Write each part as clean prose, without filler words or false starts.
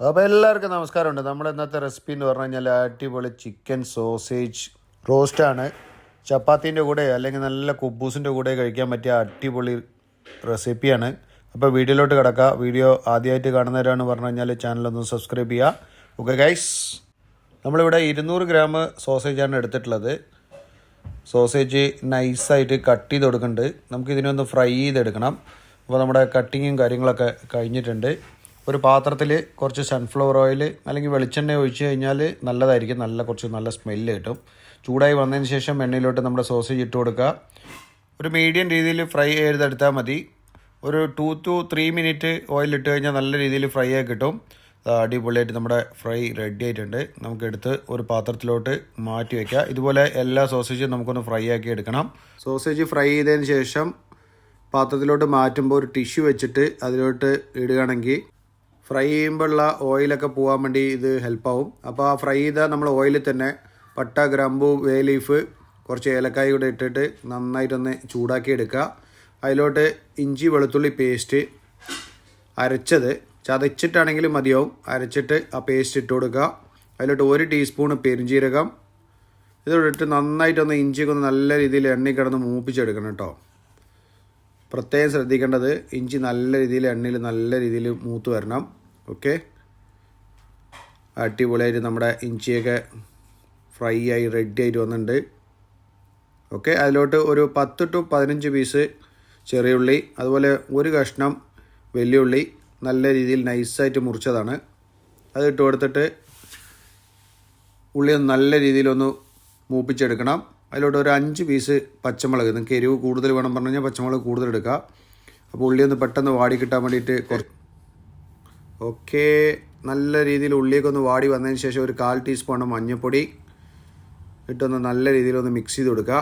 അപ്പോൾ എല്ലാവർക്കും നമസ്കാരമുണ്ട്. നമ്മുടെ ഇന്നത്തെ റെസിപ്പി എന്ന് പറഞ്ഞു കഴിഞ്ഞാൽ അടിപൊളി ചിക്കൻ സോസേജ് റോസ്റ്റാണ്. ചപ്പാത്തീൻ്റെ കൂടെ അല്ലെങ്കിൽ നല്ല കുബൂസിൻ്റെ കൂടെ കഴിക്കാൻ പറ്റിയ അടിപൊളി റെസിപ്പിയാണ്. അപ്പോൾ വീഡിയോയിലോട്ട് കിടക്കുക. വീഡിയോ ആദ്യമായിട്ട് കാണുന്നവരാണ് പറഞ്ഞു കഴിഞ്ഞാൽ ചാനലൊന്ന് സബ്സ്ക്രൈബ് ചെയ്യുക. ഓക്കെ ഗൈസ്, നമ്മളിവിടെ 200 ഗ്രാം സോസേജാണ് എടുത്തിട്ടുള്ളത്. സോസേജ് നൈസായിട്ട് കട്ട് ചെയ്ത് കൊടുക്കുന്നുണ്ട്. നമുക്കിതിനൊന്ന് ഫ്രൈ ചെയ്തെടുക്കണം. അപ്പോൾ നമ്മുടെ കട്ടിങ്ങും കാര്യങ്ങളൊക്കെ കഴിഞ്ഞിട്ടുണ്ട്. ഒരു പാത്രത്തിൽ കുറച്ച് സൺഫ്ലവർ ഓയിൽ അല്ലെങ്കിൽ വെളിച്ചെണ്ണ ഒഴിച്ച് കഴിഞ്ഞാൽ നല്ലതായിരിക്കും. കുറച്ച് നല്ല സ്മെല്ല് കിട്ടും. ചൂടായി വന്നതിന് ശേഷം എണ്ണയിലോട്ട് നമ്മുടെ സോസേജ് ഇട്ട് കൊടുക്കുക. ഒരു മീഡിയം രീതിയിൽ ഫ്രൈ ചെയ്തെടുത്താൽ മതി. ഒരു 2 to 3 മിനിറ്റ് ഓയിലിട്ട് കഴിഞ്ഞാൽ നല്ല രീതിയിൽ ഫ്രൈ ആയി കിട്ടും. അടിപൊളിയായിട്ട് നമ്മുടെ ഫ്രൈ റെഡി ആയിട്ടുണ്ട്. നമുക്കെടുത്ത് ഒരു പാത്രത്തിലോട്ട് മാറ്റി വയ്ക്കുക. ഇതുപോലെ എല്ലാ സോസേജും നമുക്കൊന്ന് ഫ്രൈ ആക്കി എടുക്കണം. സോസേജ് ഫ്രൈ ചെയ്തതിന് ശേഷം പാത്രത്തിലോട്ട് മാറ്റുമ്പോൾ ഒരു ടിഷ്യൂ വെച്ചിട്ട് അതിലോട്ട് ഇടുകയാണെങ്കിൽ ഫ്രൈ ചെയ്യുമ്പോഴുള്ള ഓയിലൊക്കെ പോകാൻ വേണ്ടി ഇത് ഹെൽപ്പാവും. അപ്പോൾ ആ ഫ്രൈ ചെയ്ത നമ്മൾ ഓയിലിൽ തന്നെ പട്ട, ഗ്രാമ്പൂ, വേ ലീഫ്, കുറച്ച് ഏലക്കായ കൂടെ ഇട്ടിട്ട് നന്നായിട്ടൊന്ന് ചൂടാക്കി എടുക്കുക. അതിലോട്ട് ഇഞ്ചി വെളുത്തുള്ളി പേസ്റ്റ് അരച്ചത്, ചതച്ചിട്ടാണെങ്കിലും മതിയാവും, അരച്ചിട്ട് ആ പേസ്റ്റ് ഇട്ട് കൊടുക്കുക. അതിലോട്ട് 1 ടീസ്പൂൺ പെരുംജീരകം ഇതോടിട്ട് നന്നായിട്ടൊന്ന് ഇഞ്ചിയൊക്കെ ഒന്ന് നല്ല രീതിയിൽ എണ്ണയിൽ കിടന്ന് മൂപ്പിച്ചെടുക്കണം കേട്ടോ. പ്രത്യേകം ശ്രദ്ധിക്കേണ്ടത് ഇഞ്ചി നല്ല രീതിയിൽ എണ്ണയിൽ നല്ല രീതിയിൽ മൂത്ത് വരണം. ഓക്കെ, അടിപൊളിയായിട്ട് നമ്മുടെ ഇഞ്ചിയൊക്കെ ഫ്രൈ ആയി റെഡി ആയിട്ട് വന്നിട്ടുണ്ട്. ഓക്കെ, അതിലോട്ട് ഒരു 10 to 15 പീസ് ചെറിയ ഉള്ളി, അതുപോലെ 1 കഷ്ണം വലിയ ഉള്ളി നല്ല രീതിയിൽ നൈസായിട്ട് മുറിച്ചതാണ്. അതിട്ട് കൊടുത്തിട്ട് ഉള്ളി ഒന്ന് നല്ല രീതിയിലൊന്ന് മൂപ്പിച്ചെടുക്കണം. അതിലോട്ട് ഒരു 5 പീസ് പച്ചമുളക്, നിങ്ങൾക്ക് എരിവ് കൂടുതൽ വേണം പറഞ്ഞു കഴിഞ്ഞാൽ പച്ചമുളക് കൂടുതൽ എടുക്കുക. അപ്പോൾ ഉള്ളി ഒന്ന് പെട്ടെന്ന് വാടി കിട്ടാൻ വേണ്ടിയിട്ട് ഓക്കെ, നല്ല രീതിയിൽ ഉള്ളിയൊക്കെ ഒന്ന് വാടി വന്നതിന് ശേഷം ഒരു 1/4 ടീസ്പൂൺ മഞ്ഞൾപ്പൊടി ഇട്ടൊന്ന് നല്ല രീതിയിലൊന്ന് മിക്സ് ചെയ്ത് കൊടുക്കുക.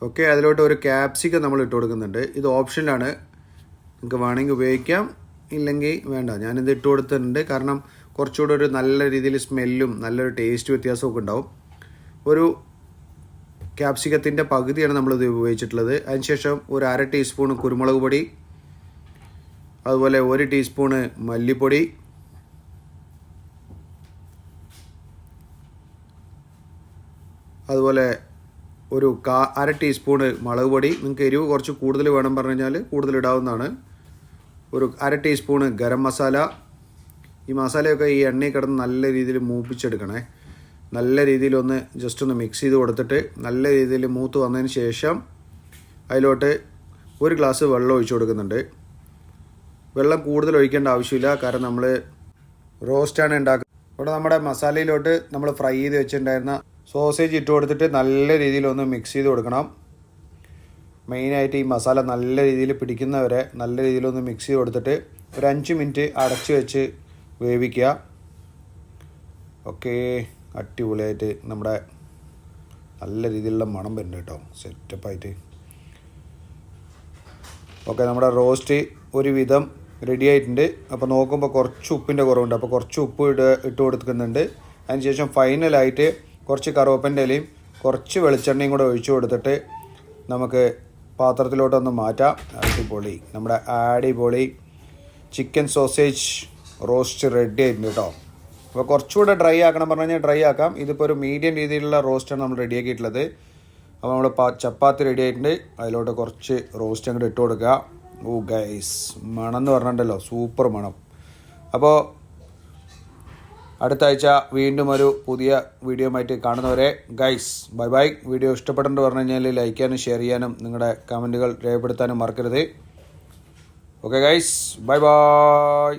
ഓക്കെ, അതിലോട്ട് ഒരു ക്യാപ്സിക്കം നമ്മൾ ഇട്ട് കൊടുക്കുന്നുണ്ട്. ഇത് ഓപ്ഷനിലാണ്, നിങ്ങൾക്ക് വേണമെങ്കിൽ ഉപയോഗിക്കാം, ഇല്ലെങ്കിൽ വേണ്ട. ഞാനിത് ഇട്ട് കൊടുത്തിട്ടുണ്ട് കാരണം കുറച്ചുകൂടെ ഒരു നല്ല രീതിയിൽ സ്മെല്ലും നല്ലൊരു ടേസ്റ്റ് വ്യത്യാസമൊക്കെ ഉണ്ടാവും. ഒരു ക്യാപ്സിക്കത്തിൻ്റെ പകുതിയാണ് നമ്മളിത് ഉപയോഗിച്ചിട്ടുള്ളത്. അതിനുശേഷം ഒരു 1/2 ടീസ്പൂൺ കുരുമുളക് പൊടി, അതുപോലെ 1 ടീസ്പൂണ് മല്ലിപ്പൊടി, അതുപോലെ ഒരു 1/2 ടീസ്പൂണ് മുളക് പൊടി. നിങ്ങൾക്ക് എരിവ് കുറച്ച് കൂടുതൽ വേണം പറഞ്ഞു കഴിഞ്ഞാൽ കൂടുതൽ ഇടാവുന്നതാണ്. ഒരു 1/2 ടീസ്പൂണ് ഗരം മസാല. ഈ മസാലയൊക്കെ ഈ എണ്ണയിൽ കിടന്ന് നല്ല രീതിയിൽ മൂപ്പിച്ചെടുക്കണേ. നല്ല രീതിയിലൊന്ന് ജസ്റ്റ് ഒന്ന് മിക്സ് ചെയ്ത് കൊടുത്തിട്ട് നല്ല രീതിയിൽ മൂത്ത് വന്നതിന് ശേഷം അതിലോട്ട് 1 ഗ്ലാസ് വെള്ളം ഒഴിച്ചു കൊടുക്കുന്നുണ്ട്. വെള്ളം കൂടുതൽ ഒഴിക്കേണ്ട ആവശ്യമില്ല, കാരണം നമ്മൾ റോസ്റ്റാണ് ഉണ്ടാക്കുന്നത്. ഇവിടെ നമ്മുടെ മസാലയിലോട്ട് നമ്മൾ ഫ്രൈ ചെയ്ത് വെച്ചിട്ടുണ്ടായിരുന്ന സോസേജ് ഇട്ട് കൊടുത്തിട്ട് നല്ല രീതിയിലൊന്ന് മിക്സ് ചെയ്ത് കൊടുക്കണം. മെയിനായിട്ട് ഈ മസാല നല്ല രീതിയിൽ പിടിക്കുന്നവരെ നല്ല രീതിയിലൊന്ന് മിക്സ് ചെയ്ത് കൊടുത്തിട്ട് ഒരു 5 മിനിറ്റ് അടച്ച് വെച്ച് വേവിക്കുക. ഓക്കെ, അടിപൊളിയായിട്ട് നമ്മുടെ നല്ല രീതിയിലുള്ള മണം വരുന്നുണ്ട് കേട്ടോ, സെറ്റപ്പായിട്ട്. ഓക്കെ, നമ്മുടെ റോസ്റ്റ് ഒരുവിധം റെഡി ആയിട്ടുണ്ട്. അപ്പോൾ നോക്കുമ്പോൾ കുറച്ച് ഉപ്പിൻ്റെ കുറവുണ്ട്, അപ്പോൾ കുറച്ച് ഉപ്പ് ഇട്ട് കൊടുക്കുന്നുണ്ട്. അതിനുശേഷം ഫൈനലായിട്ട് കുറച്ച് കറുവപ്പൻ്റെ ഇലയും കുറച്ച് വെളിച്ചെണ്ണയും കൂടെ ഒഴിച്ചു കൊടുത്തിട്ട് നമുക്ക് പാത്രത്തിലോട്ടൊന്ന് മാറ്റാം. അടിപൊളി, നമ്മുടെ അടിപൊളി ചിക്കൻ സോസേജ് റോസ്റ്റ് റെഡി ആയിട്ടുണ്ട് കേട്ടോ. അപ്പോൾ കുറച്ചുകൂടെ ഡ്രൈ ആക്കണം പറഞ്ഞു കഴിഞ്ഞാൽ ഡ്രൈ ആക്കാം. ഇതിപ്പോൾ ഒരു മീഡിയം രീതിയിലുള്ള റോസ്റ്റാണ് നമ്മൾ റെഡിയാക്കിയിട്ടുള്ളത്. അപ്പോൾ നമ്മൾ ചപ്പാത്തി റെഡി ആയിട്ടുണ്ട്. അതിലോട്ട് കുറച്ച് റോസ്റ്റ് അങ്ങോട്ട് ഇട്ട് കൊടുക്കുക. ഓ ഗൈസ്, മണം എന്ന് പറഞ്ഞിട്ടുണ്ടല്ലോ, സൂപ്പർ മണം. അപ്പോൾ അടുത്ത ആഴ്ച വീണ്ടും ഒരു പുതിയ വീഡിയോ ആയിട്ട് കാണുന്നവരെ ഗൈസ് ബൈ ബൈ. വീഡിയോ ഇഷ്ടപ്പെട്ടെന്ന് പറഞ്ഞു കഴിഞ്ഞാൽ ലൈക്ക് ചെയ്യാനും ഷെയർ ചെയ്യാനും നിങ്ങളുടെ കമൻറ്റുകൾ രേഖപ്പെടുത്താനും മറക്കരുത്. Okay guys, bye bye.